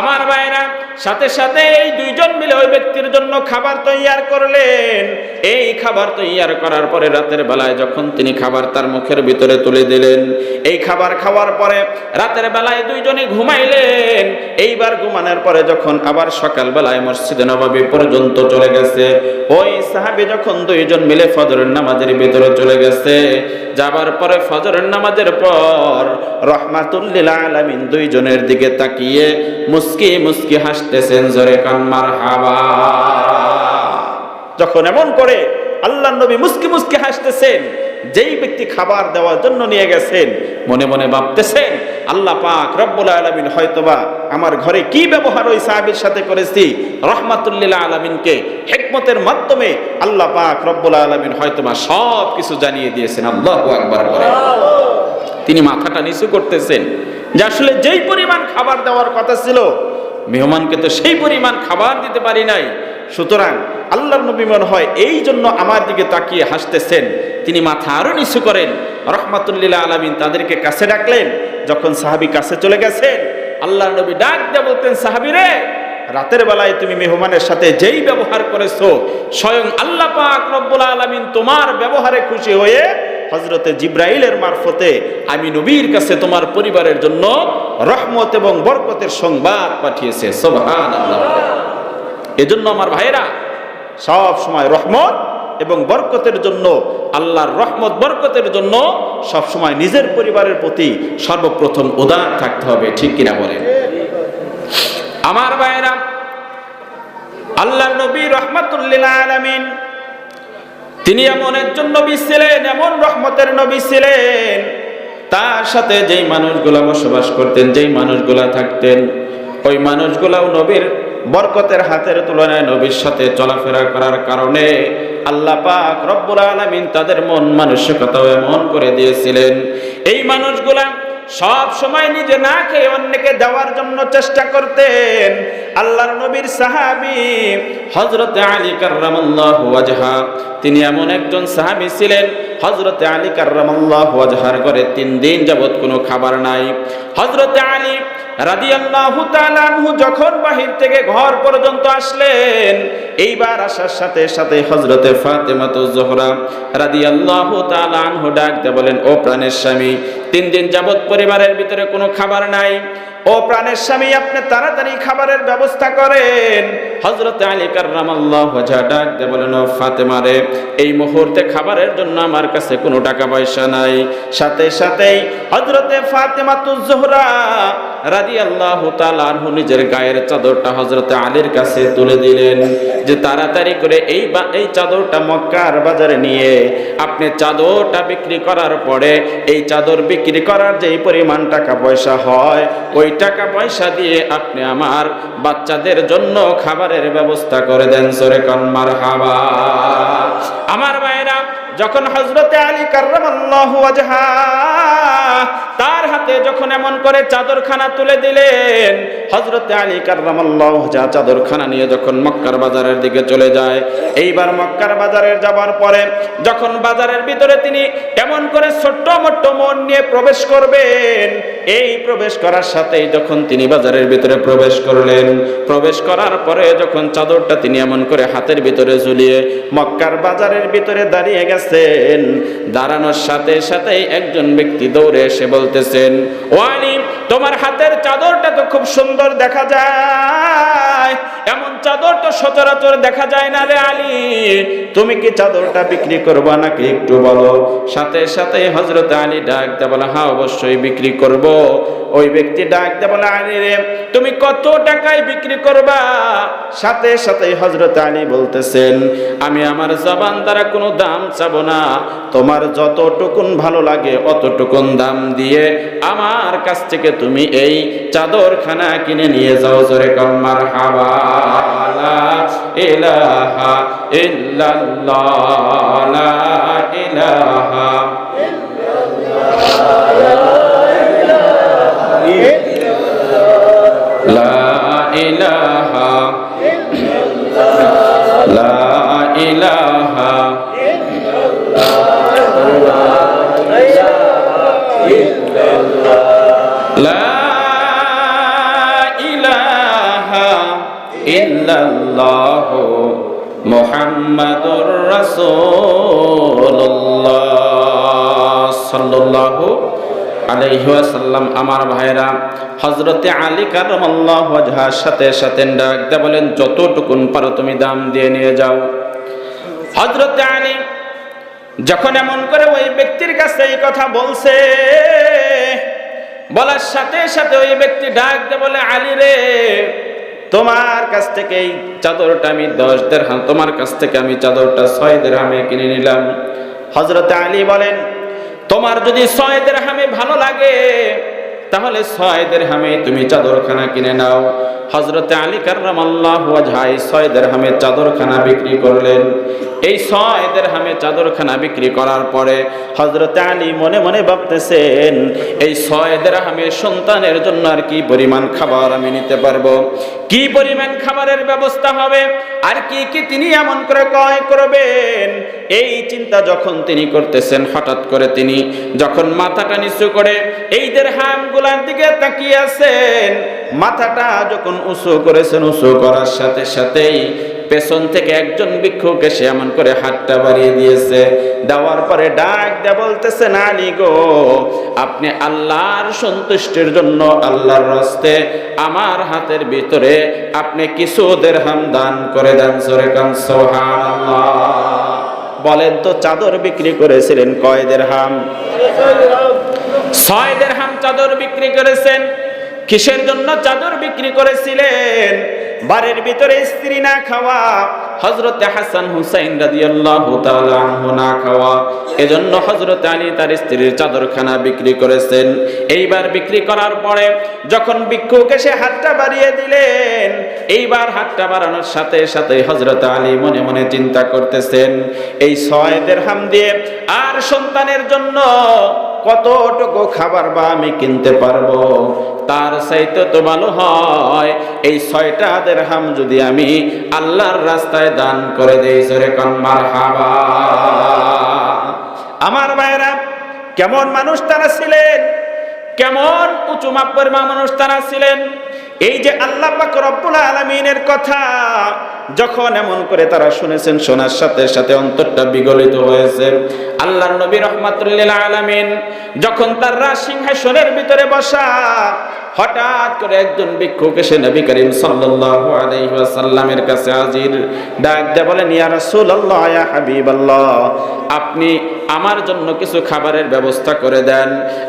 আমার ভাইরা, সাথে সাথে এই দুইজন মিলে ওই ব্যক্তির জন্য খাবার তৈয়ার করলেন। এই খাবার তৈয়ার করার পরে রাতের বেলায় যখন তিনি খাবার তার মুখের ভিতরে তুলে দিলেন, এই খাবার খাওয়ার পরে রাতের বেলায় দুইজনে ঘুমাইলেন। এইবার ঘুমানোর পরে যখন আবার সকাল বেলায় মসজিদে নববী পর্যন্ত চলে গেছে, ওই সাহাবী যখন দুইজন মিলে ফজরের নামাজের ভিতরে চলে গেছে, যাবার পরে ফজরের নামাজের পর রহমাতুল লিল আলামিন দুইজনের দিকে তাকিয়ে মুস্কি মুস্কি হাসতেছেন, জোরে কান মারহাবা। যখন এমন করে আল্লাহর নবী মুস্কি মুস্কি হাসতেছেন, যেই ব্যক্তি খাবার দেওয়ার জন্য নিয়ে গেছেন মনে মনে ভাবতেছেন, আল্লাহ পাক রব্বুল আলামিন হয়তোবা আমার ঘরে কি ব্যবহার ওই সাহাবীর সাথে করেছি, রহমাতুল লিল আলামিনকে হিকমতের মাধ্যমে আল্লাহ পাক রব্বুল আলামিন হয়তোবা সব কিছু জানিয়ে দিয়েছেন। আল্লাহু আকবার বলে তিনি মাথাটা নিচু করতেছেন যে আসলে যেই পরিমাণ খাবার দেওয়ার কথা ছিল মেহমানকে তো সেই পরিমাণ খাবার দিতে পারি নাই, সুতরাং আল্লাহর নবী মনে হয় এই জন্য আমার দিকে তাকিয়ে হাসতেছেন। তিনি মাথা আরো নিচু করেন। রহমাতুল লিল আলামিন তাদেরকে কাছে ডাকলেন। যখন সাহাবী কাছে চলে গেছেন, আল্লাহর নবী ডাক দিয়ে বলতেন, সাহাবী রে, রাতের বেলায় তুমি মেহমানের সাথে যেই ব্যবহার করেছো, স্বয়ং আল্লাহ পাক রব্বুল আলামিন তোমার ব্যবহারে খুশি হয়ে হযরতে জিবরাইলের মারফতে আমি নবীর কাছে তোমার পরিবারের জন্য রহমত এবং বরকতের সংবাদ পাঠিয়েছে। সুবহানাল্লাহ। এজন্য আমার ভাইরা, সব সময় রহমত এবং বরকতের জন্য, আল্লাহর রহমত বরকতের জন্য সব সময় নিজের পরিবারের প্রতি সর্বপ্রথম উদার থাকতে হবে। ঠিক কিনা বলেন? আমার ভাইরা, আল্লাহর নবী রহমাতুল লিল আলামিন তিনি এমন একজন নবী ছিলেন, এমন রহমতের নবী ছিলেন, তার সাথে যেই মানুষগুলা বসবাস করতেন, যেই মানুষগুলা থাকতেন, ওই মানুষগুলাও নবীর বরকতের হাতের তুলনায় নবীর সাথে চলাফেরা করার কারণে আল্লাহ পাক রব্বুল আলামিন তাদের মন মানসিকতাও এমন করে দিয়েছিলেন। এই মানুষগুলা সব সময় নিজে না খেয়ে অন্যকে দেওয়ার জন্য চেষ্টা করতেন। আল্লাহর নবীর সাহাবী হযরতে আলী কাররামাল্লাহু ওয়াজহা, তিনি এমন একজন সাহাবী ছিলেন, হযরতে আলী কাররামাল্লাহু ওয়াজহার ঘরে 3 দিন যাবত কোনো খাবার নাই। হযরতে আলী রাদিয়াল্লাহু তাআলা আনহু যখন বাহির থেকে ঘর পর্যন্ত আসলেন, এইবার আসার সাথে সাথে হযরতে ফাতেমাতুজ জোহরা রাদিয়াল্লাহু তাআলা আনহু ডাক দিয়ে বলেন, ও প্রাণের স্বামী, 3 দিন যাবত পরিবারের ভিতরে কোনো খাবার নাই, ও প্রাণের স্বামী, আপনি তাড়াতাড়ি খাবারের ব্যবস্থা করেন। হযরতে আলী কাররামাল্লাহু ওয়াজহা ডাক দিয়ে বলেন, ও ফাতেমা রে, এই মুহূর্তে খাবারের জন্য আমার কাছে কোনো টাকা পয়সা নাই। সাথে সাথেই হযরতে ফাতেমাতুজ জোহরা রাদিয়াল্লাহু তাআলা আনহু নিজের গায়ের চাদরটা হযরতে আলীর কাছে তুলে দিলেন যে তাড়াতাড়ি করে এই চাদরটা মক্কার বাজারে নিয়ে আপনি চাদরটা বিক্রি করার পরে এই চাদর বিক্রি করার যেই পরিমাণ টাকা পয়সা হয়, ওই টাকা পয়সা দিয়ে আপনি আমার বাচ্চাদের জন্য খাবারের ব্যবস্থা করে দেন। সরে কান মারহাবা। আমার ভাইরা, যখন হযরতে আলী কাররামাল্লাহু ওয়াজহা তার হাতে যখন এমন করে চাদরখানা তুলে দিলেন, হযরতে আলী কাররামাল্লাহু ওয়াজহা চাদরখানা নিয়ে যখন মক্কার বাজারের দিকে চলে যায়, এইবার মক্কার বাজারে যাবার পরে যখন বাজারের ভিতরে তিনি এমন করে ছোট্ট মোট্ট মন নিয়ে প্রবেশ করবেন, এই প্রবেশ করার সাথেই যখন তিনি বাজারের ভিতরে প্রবেশ করলেন, প্রবেশ করার পরে যখন চাদরটা তিনি এমন করে হাতের ভিতরে ঝুলিয়ে মক্কার বাজারের ভিতরে দাঁড়িয়ে গেছেন, দাঁড়ানোর সাথে সাথেই একজন ব্যক্তি দৌড়ে এসে বলতেছেন, ও আলী, তোমার হাতের চাদরটা তো খুব সুন্দর দেখা যায়, এমন চাদর তো সচরাচর দেখা যায় না রে আলী, তুমি কি চাদরটা বিক্রি করবা নাকি একটু বলো। সাথে সাথে হযরত আলী ডাক দিয়ে বলে, হ্যাঁ অবশ্যই বিক্রি করব। ওই ব্যক্তি ডাক দিয়ে বলে, আলী রে, তুমি কত টাকায় বিক্রি করবা? সাথে সাথে হযরত আলী বলতেছেন, আমি আমার জবান দ্বারা কোনো দাম চাবো না, তোমার যতটুকুন ভালো লাগে অতটুকুন দাম দিয়ে আমার কাছ থেকে তুমি এই চাদরখানা কিনে নিয়ে যাও। জোরে কান মারহাবা। লা ইলাহা ইল্লাল্লাহ, লা ইলাহা লা ইলাহা লা ইলাহা লা ইলাহা ইল্লাল্লাহু মুহাম্মাদুর রাসূলুল্লাহ সাল্লাল্লাহু আলাইহি ওয়াসাল্লাম। আমার ভাইরা, হযরতে আলী কারামাল্লাহু ওয়াজহার সাথে সাথে ডাক দিয়ে বলেন, যতটুকুন পারো তুমি দাম দিয়ে নিয়ে যাও। হযরতে আলী যখন এমন করে ওই ব্যক্তির কাছে এই কথা বলছে, বলার সাথে সাথে ওই ব্যক্তি ডাক দিয়ে বলে, আলী রে, তোমার কাছ থেকে এই চাদরটা আমি 10 দিরহাম, তোমার কাছ থেকে আমি চাদরটা 6 দিরহামে কিনে নিলাম। হযরতে আলী বলেন, তোমার যদি 6 দিরহামে ভালো লাগে তাহলে 6 দিরহামে তুমি চাদরখানা কিনে নাও। হযরতে আলী কাররামাল্লাহু ওয়াজহাহ 6 দিরহামে চাদরখানা বিক্রি করলেন। এই 6 দিরহামে চাদরখানা বিক্রি করার পরে হযরতে আলী মনে মনে ভাবতেছেন, এই 6 দিরহামে সন্তানের জন্য আর কি পরিমাণ খাবার আমি নিতে পারবো, কি পরিমাণ খাবারের ব্যবস্থা হবে, আর কি কি তিনি এমন করে ক্রয় করবেন, এই চিন্তা যখন তিনি করতেছেন, হঠাৎ করে তিনি যখন মাথাটা নিচু করে এই দিরহামগুলোর দিকে তাকিয়ে আছেন, মাথাটা যখন উঁচু করেছেন, উঁচু করার সাথে সাথেই পেছন থেকে একজন ভিক্ষুক এসে এমন করে হাতটা বাড়িয়ে দিয়েছে। দেওয়ার পরে ডাক দিয়ে বলতেছেন, আলী গো, আপনি আল্লাহর সন্তুষ্টির জন্য আল্লাহর রাস্তায় আমার হাতের ভিতরে আপনি কিছু দিরহাম দান করে দেন। জোরে কান সুবহানাল্লাহ। বলেন তো, চাদর বিক্রি করেছিলেন কয় দিরহাম? 6 দিরহাম চাদর বিক্রি করেছেন। কিসের জন্য চাদর বিক্রি করেছিলেন? বাড়ির ভিতরে স্ত্রী না খাওয়া, হযরতে হাসান হুসাইন রাদিয়াল্লাহু তাআলা আনহু না খাওয়া, এজন্য হযরতে আলী তার স্ত্রীর চাদরখানা বিক্রি করেছেন। এইবার বিক্রি করার পরে যখন ভিক্ষুক এসে হাতটা বাড়িয়ে দিলেন, এইবার হাতটা বাড়ানোর সাথে সাথে হযরতে আলী মনে মনে চিন্তা করতেছেন, এই 6 দিরহাম দিয়ে আর সন্তানের জন্য কতটুকু খাবার বা আমি কিনতে পারবো, তার চাইতে তো ভালো হয় এই 6টা দিরহাম যদি আমি আল্লাহর রাস্তায় দান করে দেই। জোরে কান মারহাবা। আমার ভাইরা, কেমন মানুষ তারা ছিলেন, কেমন উঁচু মাপের মানুষ তারা ছিলেন। এই যে আল্লাহ পাক রব্বুল আলামিনের কথা যখন এমন করে তারা শুনেছেন, শোনার সাথে সাথে অন্তরটা বিগলিত হয়েছে। আল্লাহর নবী রাহমাতুল লিল আলামিন যখন তার রাজসিংহাসনের ভিতরে বসা, হঠাৎ করে একজন ভিক্ষুক এসে নবী করিম সাল্লাল্লাহু আলাইহি ওয়াসাল্লামের কাছে হাজির। ডাক দিয়ে বলেন, ইয়া রাসূলুল্লাহ, ইয়া হাবিবাল্লাহ, আপনি আমার জন্য কিছু খাবারের ব্যবস্থা করে দেন।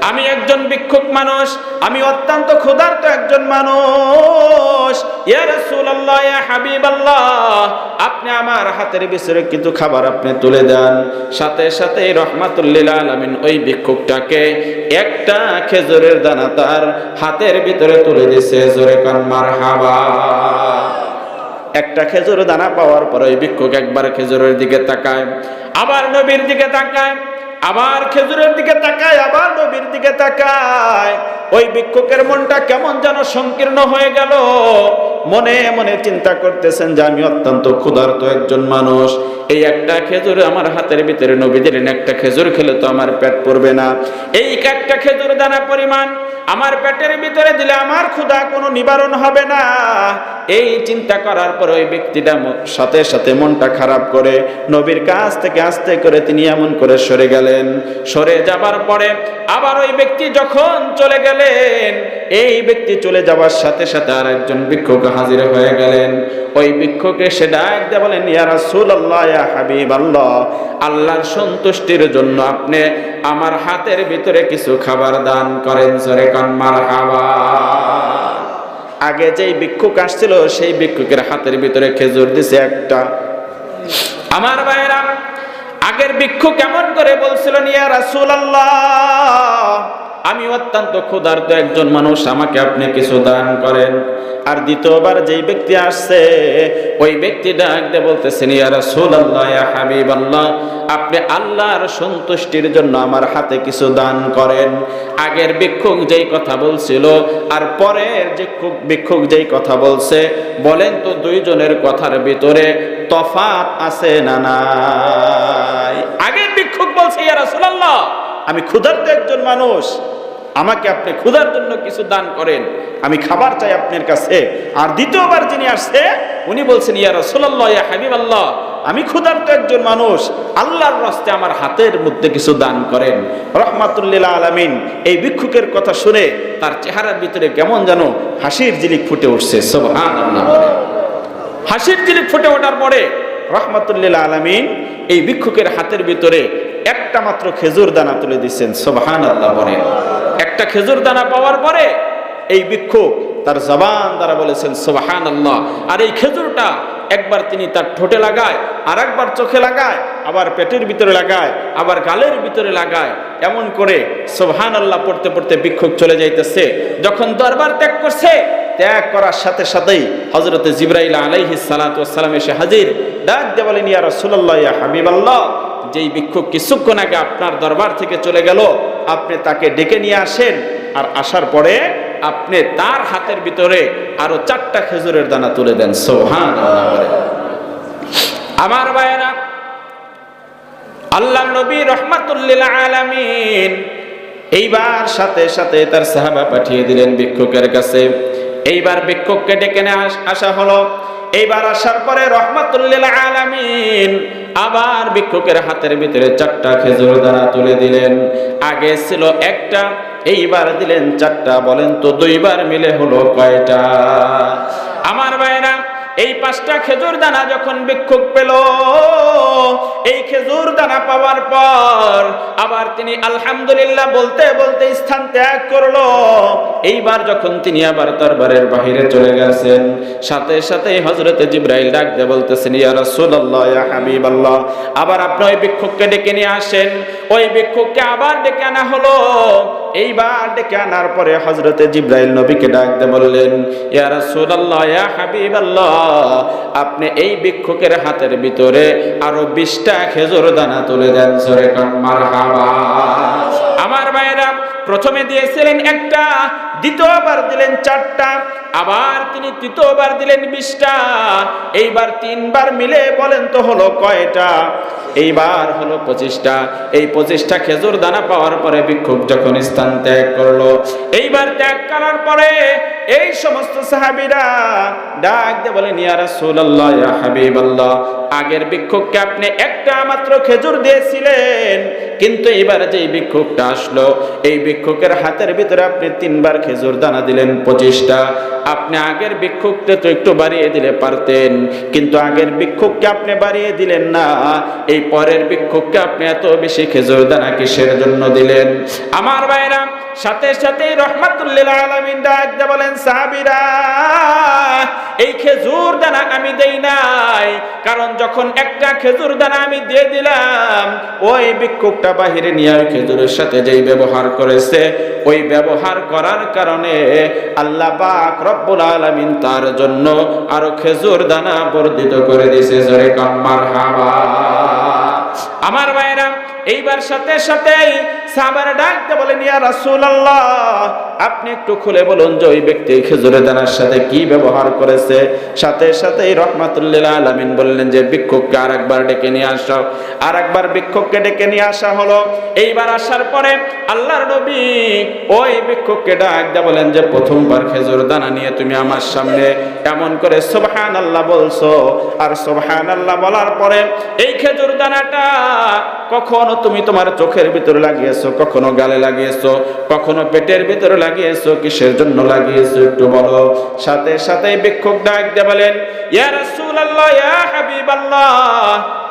আমি একজন ভিক্ষুক মানুষ, আমি অত্যন্ত ক্ষুধার্ত একজন মানুষ। ইয়া রাসূলুল্লাহ, ইয়া হাবিবাল্লাহ, আপনি আমার হাতের ভিতরে কিছু খাবার আপনি তুলে দেন। সাথে সাথে রাহমাতুল লিল আলামিন ওই ভিক্ষুকটাকে একটা খেজুরের দানা তার হাতের ভিতরে তুলে দিয়েছে। জোরে কান মারহাবা। একটা খেজুর দানা পাওয়ার পর ওই ভিক্ষুক একবার খেজুরের দিকে তাকায়, আবার নবীর দিকে তাকায়, আবার খেজুরের দিকে তাকায়, আবার নবীর দিকে তাকায়। ওই ভিক্ষুকের মনটা কেমন যেন সংকীর্ণ হয়ে গেল। মনে মনে চিন্তা করতেছেন যে আমি অত্যন্ত ক্ষুধার্ত একজন মানুষ, এই একটা খেজুর আমার হাতের ভিতরে নবী দিলেন, একটা খেজুর খেলে তো আমার পেট পড়বে না, এই একটা খেজুর দানা পরিমাণ আমার পেটের ভিতরে দিলে আমার ক্ষুধা কোনো নিবারণ হবে না। এই চিন্তা করার পর ওই ব্যক্তিটা সাথে সাথে মনটা খারাপ করে নবীর কাছ থেকে আস্তে করে তিনি এমন করে সরে গেলেন। সরে যাবার পরে আবার ওই ব্যক্তি যখন চলে গেলেন, এই ব্যক্তি চলে যাওয়ার সাথে সাথে আর একজন ভিক্ষুক হাজির হয়ে গেলেন। ওই ভিক্ষুকে সে ডাক দিয়ে বলেন, ইয়া রাসূলুল্লাহ, ইয়া হাবিবাল্লাহ, আল্লাহর সন্তুষ্টির জন্য আপনি আমার হাতের ভিতরে কিছু খাবার দান করেন। জোরে কান মারহাবা। আগে যেই ভিক্ষুক আসছিল সেই ভিক্ষুকের হাতের ভিতরে খেজুর দিছে একটা। আমার ভাইরা, আগের ভিক্ষুক কেমন করে বলছিল, ইয়া রাসূলুল্লাহ, আমি অত্যন্ত ক্ষুধার্ত একজন মানুষ, আমাকে আপনি কিছু দান করেন। আর দ্বিতীয়বার যেই ব্যক্তি আসছে ওই ব্যক্তি ডাক দিয়ে বলতেছেন, ইয়া রাসূলুল্লাহ, ইয়া হাবিবাল্লাহ, আপনি আল্লাহর সন্তুষ্টির জন্য আমার হাতে কিছু দান করেন। আগের ভিক্ষুক যেই কথা বলছিল আর পরের যে ভিক্ষুক যেই কথা বলছে, বলেন তো দুইজনের কথার ভিতরে তফাৎ আছে না নাই? আগের ভিক্ষুক বলছে, ইয়া রাসূলুল্লাহ, আমি ক্ষুধার্ত একজন মানুষ, আমাকে আপনি ক্ষুধার জন্য কিছু দান করেন, আমি খাবার চাই আপনার কাছে। আর দ্বিতীয়বার যিনি আসছে উনি বলছেন, ইয়া রাসূলুল্লাহ, ইয়া হাবিবাল্লাহ, আমি ক্ষুধার্ত একজন মানুষ, আল্লাহর রাস্তায় আমার হাতের মধ্যে কিছু দান করেন। রাহমাতুল লিল আলামিন এই ভিক্ষুকের কথা শুনে তার চেহারার ভিতরে কেমন যেন হাসির ঝিলিক ফুটে উঠছে। সুবহানাল্লাহ। হাসির ঝিলিক ফুটে ওঠার পরে রাহমাতুল লিল আলামিন এই ভিক্ষুকের হাতের ভিতরে একটা মাত্র খেজুর দানা তুলে দিচ্ছেন। সুবহানাল্লাহ বলেন। একটা খেজুর দানা পাওয়ার পরে এই ভিক্ষুক তার জবান দ্বারা বলেছেন সুবহানাল্লাহ। আর এই খেজুরটা একবার তিনি তার ঠোঁটে লাগায়, আর একবার চোখে লাগায়, আবার পেটের ভিতরে লাগায়, আবার গালের ভিতরে লাগায়। এমন করে সুবহানাল্লাহ পড়তে পড়তে ভিক্ষুক চলে যাইতেছে। যখন দরবার ত্যাগ করছে, ত্যাগ করার সাথে সাথেই হযরতে জিবরাইল আলাইহিস সালাতু ওয়াস সালাম এসে হাজির। ডাক দিয়ে বলেন, ইয়া রাসূলুল্লাহ, ইয়া হাবিবাল্লাহ, যেই ভিক্ষুক কিছুক্ষণ আগে আপনার দরবার থেকে চলে গেল, আপনি তাকে ডেকে নিয়ে আসেন। আর আসার পরে আপনি তার হাতের ভিতরে আরো 4টা খেজুরের দানা তুলে দেন। সুবহানাল্লাহ বলে। আমার ভাইরা, আল্লাহর নবী রাহমাতুল লিল আলামিন এইবার সাথে সাথে তার সাহাবা পাঠিয়ে দিলেন ভিক্ষুকের কাছে। এইবার ভিক্ষুককে ডেকে নিয়ে আসা হলো। এইবার আসার পরে রাহমাতুল লিল আলামিন আবার ভিক্ষুকের হাতের ভিতরে 4টা খেজুর দানা তুলে দিলেন। আগে ছিল একটা, এইবার দিলেন 4টা। বলেন তো 2বার মিলে হলো কয়টা? আমার ভাইরা, এই 5টা খেজুর দানা যখন ভিক্ষুক পেল, এই খেজুর দানা পাওয়ার পর আবার তিনি আলহামদুলিল্লাহ বলতে বলতে স্থান ত্যাগ করলো। এইবার যখন তিনি আবার দরবারের বাহিরে চলে গেছেন, সাথে সাথে হযরতে জিবরাইল ডাক দিয়ে বলতেছেন, ইয়া রাসূলুল্লাহ, ইয়া হাবিবাল্লাহ, আবার আপনি ওই ভিক্ষুককে ডেকে নিয়ে আসেন। ওই ভিক্ষুককে আবার ডেকে আনা হলো। এইবার ডেকে আনার পরে হযরতে জিবরাইল নবীকে ডাক দিয়ে বললেন, ইয়া রাসূলুল্লাহ, ইয়া হাবিবাল্লাহ, আপনি এই ভিক্ষুকের হাতের ভিতরে আরো 20টা খেজুর দানা তুলে দেন। জোরে কোন মারহাবা। আমার ভাইরা, প্রথমে দিয়েছিলেন একটা, দ্বিতীয়বার দিলেন 4টা, আবার তিনি তৃতীয়বার দিলেন 20টা। এইবার 3বার মিলে বলেন তো হলো কয়টা? এইবার হলো 25টা। এই 25টা খেজুর দানা পাওয়ার পরে ভিক্ষুক যখন স্থান ত্যাগ করলো, এইবার ত্যাগ করার পরে এই সমস্ত সাহাবীরা ডাক দিয়ে বলেন, ইয়া রাসূলুল্লাহ, ইয়া হাবিবাল্লাহ, আগের ভিক্ষুককে আপনি একটা মাত্র খেজুর দিয়েছিলেন, কিন্তু এবার যেই ভিক্ষুকটা আসলো, এই ভিক্ষুকের হাতের ভিতরে আপনি 3বার খেজুর দানা দিলেন 25টা। আপনি আগের ভিক্ষুককে তো একটু বাড়িয়ে দিলে পারতেন, কিন্তু আগের ভিক্ষুককে আপনি বাড়িয়ে দিলেন না। এই পরের ভিক্ষুককে আপনি এত বেশি খেজুর দানা কিসের জন্য দিলেন? আমার ভাইরা, সাথে সাথে রাহমাতুল লিল আলামিন ডাক দিয়ে বলেন, সাহাবীরা, এই খেজুর দানা আমি দেই নাই, কারণ যখন একটা খেজুর দানা আমি দিয়ে দিলাম, ওই ভিক্ষুকটা বাহিরে নিয়ে ওই খেজুরের সাথে যেই ব্যবহার করেছে, ওই ব্যবহার করার কারণে আল্লাহ পাক রব্বুল আলামিন তার জন্য আরো খেজুর দানা বর্ধিত করে দিয়েছে। জোরে কোন মারহাবা। আমার ভাইরা, এইবার সাথে সাথেই সাহাবারা ডাকতে বলেন, ইয়া রাসূলুল্লাহ, আপনি একটু খুলে বলুন যে ওই ব্যক্তি খেজুরের দানার সাথে কি ব্যবহার করেছে। সাথে সাথেই রাহমাতুল লিল আলামিন বললেন যে ভিক্ষুককে আরেকবার ডেকে নিয়ে আসো। আরেকবার ভিক্ষুককে ডেকে নিয়ে আসা হলো। এইবার আসার পরে আল্লাহর নবী ওই ভিক্ষুককে ডাক দিয়ে বলেন যে, প্রথমবার খেজুর দানা নিয়ে তুমি আমার সামনে এমন করে সুবহানাল্লাহ বলছো, আর সুবহানাল্লাহ বলার পরে এই খেজুর দানাটা কখনো তুমি তোমার চোখের ভিতরে লাগিয়েছো, কখনো গালে লাগিয়েছো, কখনো পেটের ভিতরে লাগিয়েছো, কিসের জন্য লাগিয়েছো একটু বলো। সাথে সাথে ভিক্ষুক ডাক দিয়ে বলেন, ইয়া রাসূলুল্লাহ, ইয়া হাবিবাল্লাহ,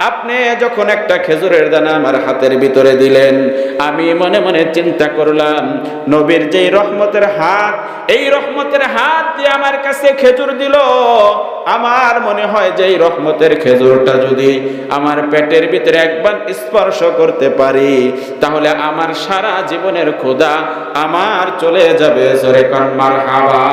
আপনি যখন একটা খেজুরের দানা আমার হাতের ভিতরে দিলেন, আমি মনে মনে চিন্তা করলাম, নবীর যেই রহমতের হাত, এই রহমতের হাত দিয়ে আমার কাছে খেজুর দিল, আমার মনে হয় যে এই রহমতের খেজুরটা যদি আমার পেটের ভিতরে একবার স্পর্শ করতে পারি, তাহলে আমার সারা জীবনের ক্ষুধা আমার চলে যাবে। জোরে কোন মারহাবা।